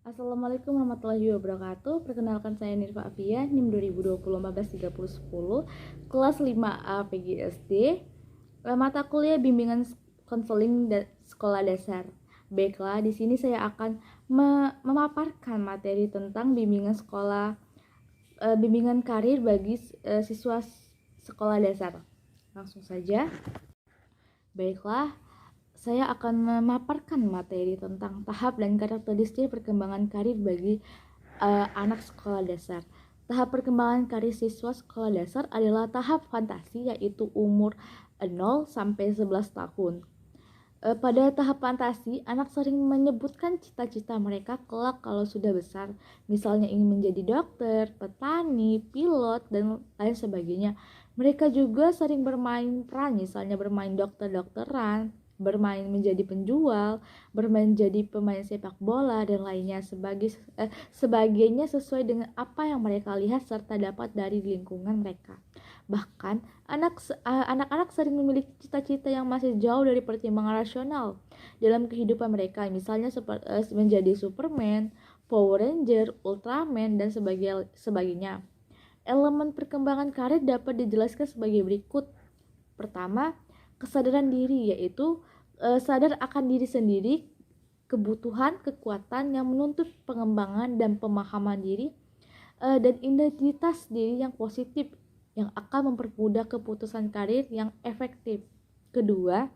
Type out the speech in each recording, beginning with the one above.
Assalamualaikum warahmatullahi wabarakatuh. Perkenalkan saya Nirfa Afia, NIM 2020 153010, kelas 5A PGSD, mata kuliah bimbingan konseling sekolah dasar. Baiklah, di sini saya akan memaparkan materi tentang bimbingan karir bagi siswa sekolah dasar. Langsung saja. Baiklah, saya akan memaparkan materi tentang tahap dan karakteristik perkembangan karir bagi anak sekolah dasar. Tahap perkembangan karir siswa sekolah dasar adalah tahap fantasi, yaitu umur 0 sampai 11 tahun. Pada tahap fantasi, anak sering menyebutkan cita-cita mereka kelak kalau sudah besar, misalnya ingin menjadi dokter, petani, pilot, dan lain sebagainya. Mereka juga sering bermain peran, misalnya bermain dokter-dokteran, bermain menjadi penjual, bermain jadi pemain sepak bola, dan lainnya sebagainya sesuai dengan apa yang mereka lihat serta dapat dari lingkungan mereka. Bahkan, anak-anak sering memiliki cita-cita yang masih jauh dari pertimbangan rasional dalam kehidupan mereka, misalnya menjadi Superman, Power Ranger, Ultraman, dan sebagainya. Elemen perkembangan karir dapat dijelaskan sebagai berikut. Pertama, kesadaran diri, yaitu sadar akan diri sendiri, kebutuhan, kekuatan yang menuntut pengembangan dan pemahaman diri, dan identitas diri yang positif yang akan mempermudah keputusan karir yang efektif. Kedua,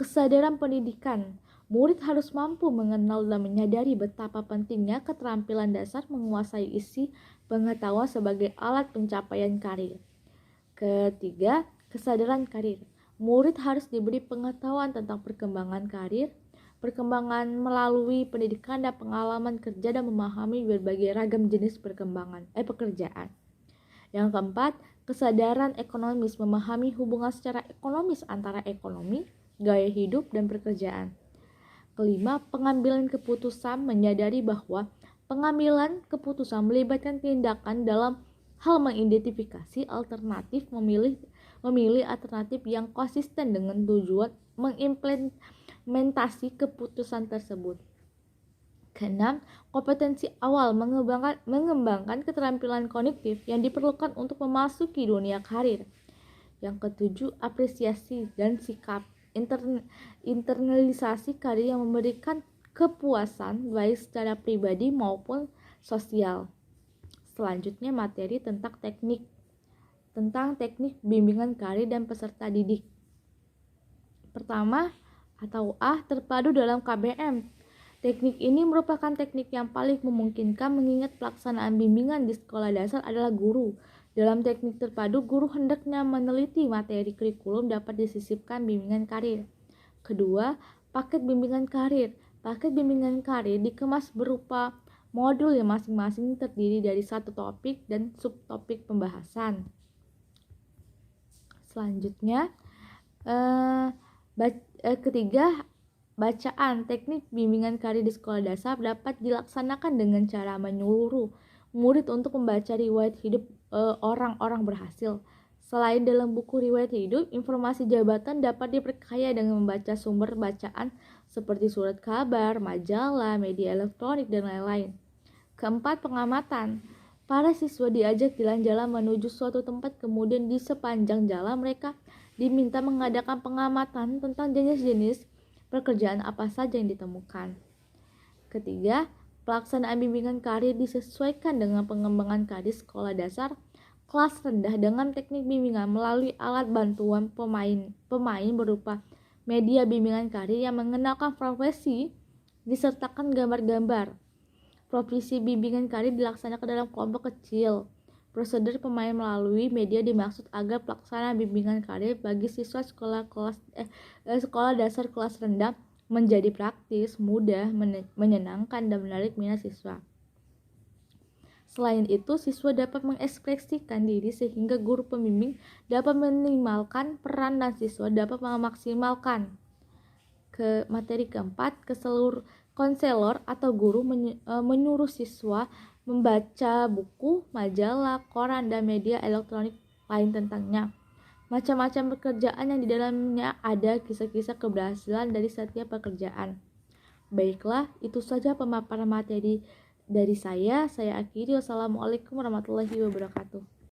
kesadaran pendidikan. Murid harus mampu mengenal dan menyadari betapa pentingnya keterampilan dasar menguasai isi pengetahuan sebagai alat pencapaian karir. Ketiga, kesadaran karir. Murid harus diberi pengetahuan tentang perkembangan karir, perkembangan melalui pendidikan dan pengalaman kerja, dan memahami berbagai ragam jenis pekerjaan. Yang keempat, kesadaran ekonomis, memahami hubungan secara ekonomis antara ekonomi, gaya hidup, dan pekerjaan. Kelima, pengambilan keputusan, menyadari bahwa pengambilan keputusan melibatkan tindakan dalam hal mengidentifikasi alternatif, memilih alternatif yang konsisten dengan tujuan mengimplementasi keputusan tersebut. Keenam, kompetensi awal, mengembangkan keterampilan kognitif yang diperlukan untuk memasuki dunia karir. Yang ketujuh, apresiasi dan sikap, internalisasi karir yang memberikan kepuasan baik secara pribadi maupun sosial. Selanjutnya, materi tentang teknik bimbingan karir dan peserta didik. Pertama, atau A, terpadu dalam KBM. Teknik ini merupakan teknik yang paling memungkinkan mengingat pelaksanaan bimbingan di sekolah dasar adalah guru. Dalam teknik terpadu, guru hendaknya meneliti materi kurikulum dapat disisipkan bimbingan karir. Kedua, paket bimbingan karir. Paket bimbingan karir dikemas berupa modul yang masing-masing terdiri dari satu topik dan subtopik pembahasan. Selanjutnya, ketiga, bacaan. Teknik bimbingan karir di sekolah dasar dapat dilaksanakan dengan cara menyuruh murid untuk membaca riwayat hidup orang-orang berhasil. Selain dalam buku riwayat hidup, informasi jabatan dapat diperkaya dengan membaca sumber bacaan seperti surat kabar, majalah, media elektronik, dan lain-lain. Keempat, pengamatan. Para siswa diajak jalan-jalan menuju suatu tempat, kemudian di sepanjang jalan mereka diminta mengadakan pengamatan tentang jenis-jenis pekerjaan apa saja yang ditemukan. Ketiga, pelaksanaan bimbingan karir disesuaikan dengan pengembangan karir sekolah dasar kelas rendah dengan teknik bimbingan melalui alat bantuan pemain berupa media bimbingan karir yang mengenalkan profesi disertakan gambar-gambar. Profesi bimbingan karir dilaksanakan dalam kelompok kecil. Prosedur pemain melalui media dimaksud agar pelaksanaan bimbingan karir bagi siswa sekolah dasar kelas rendah menjadi praktis, mudah, menyenangkan, dan menarik minat siswa. Selain itu, siswa dapat mengekspresikan diri sehingga guru pembimbing dapat meminimalkan peran dan siswa dapat memaksimalkan. Ke materi keempat, konselor atau guru menyuruh siswa membaca buku, majalah, koran, dan media elektronik lain tentangnya. Macam-macam pekerjaan yang di dalamnya ada kisah-kisah keberhasilan dari setiap pekerjaan. Baiklah, itu saja pemaparan materi dari saya. Saya akhiri. Wassalamualaikum warahmatullahi wabarakatuh.